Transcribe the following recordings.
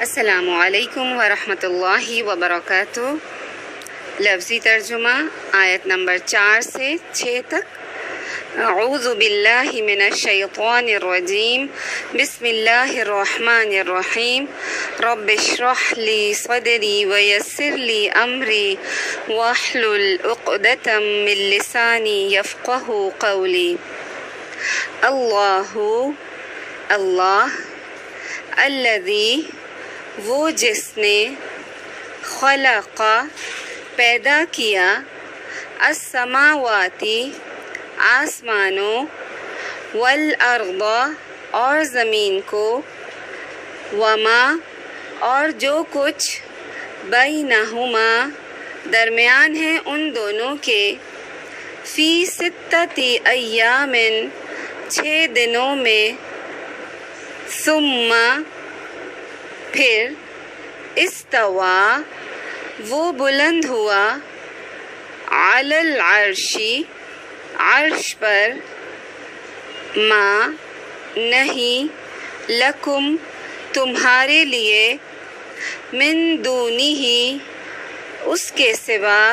السلام علیکم ورحمۃ اللہ وبرکاتہ۔ لفظی ترجمہ آیت نمبر 4 سے 6 تک۔ اعوذ باللہ من الشیطان الرجیم، بسم اللہ الرحمن الرحیم۔ رب اشرح لی صدری ویسر لی امری واحلل عقدۃ من لسانی یفقہوا قولی۔ اللہ الذی وہ جس نے خلق پیدا کیا السماواتی آسمانوں والارض اور زمین کو وما اور جو کچھ بینہما درمیان ہے ان دونوں کے فی ستتی ایام 6 دنوں میں ثم پھر استوا وہ بلند ہوا علی العرش عرش پر ما نہیں لکم تمہارے لیے من دونہ اس کے سوا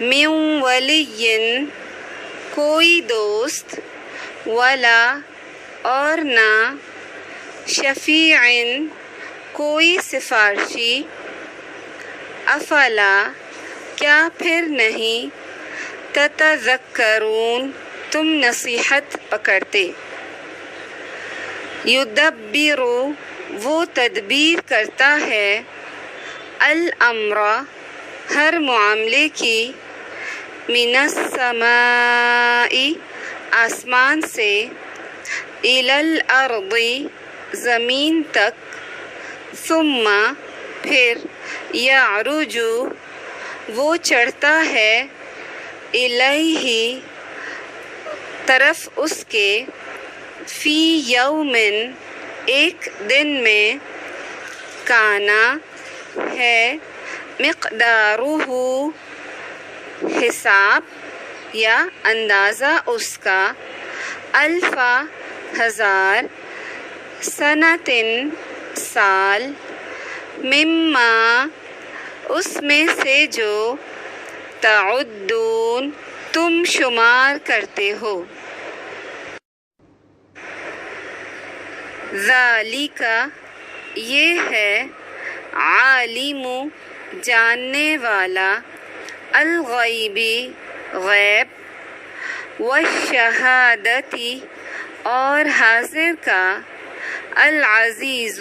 من ولی کوئی دوست ولا اور نہ شفیع کوئی سفارشی افلا کیا پھر نہیں تتذکرون تم نصیحت پکڑتے۔ یدبر وہ تدبیر کرتا ہے الامر ہر معاملے کی من السماء آسمان سے الی الارض زمین تک ثم پھر یعرج وہ چڑھتا ہے الیہ طرف اس کے فی یوم ایک دن میں کانا ہے مقدارہ حساب یا اندازہ اس کا الف ہزار سنتن سال مما اس میں سے جو تعدون تم شمار کرتے ہو۔ ذالک یہ ہے عالم جاننے والا الغیبی غیب والشہادتی اور حاضر کا العزیز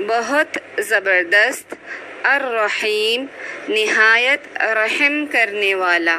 بہت زبردست الرحیم نہایت رحم کرنے والا۔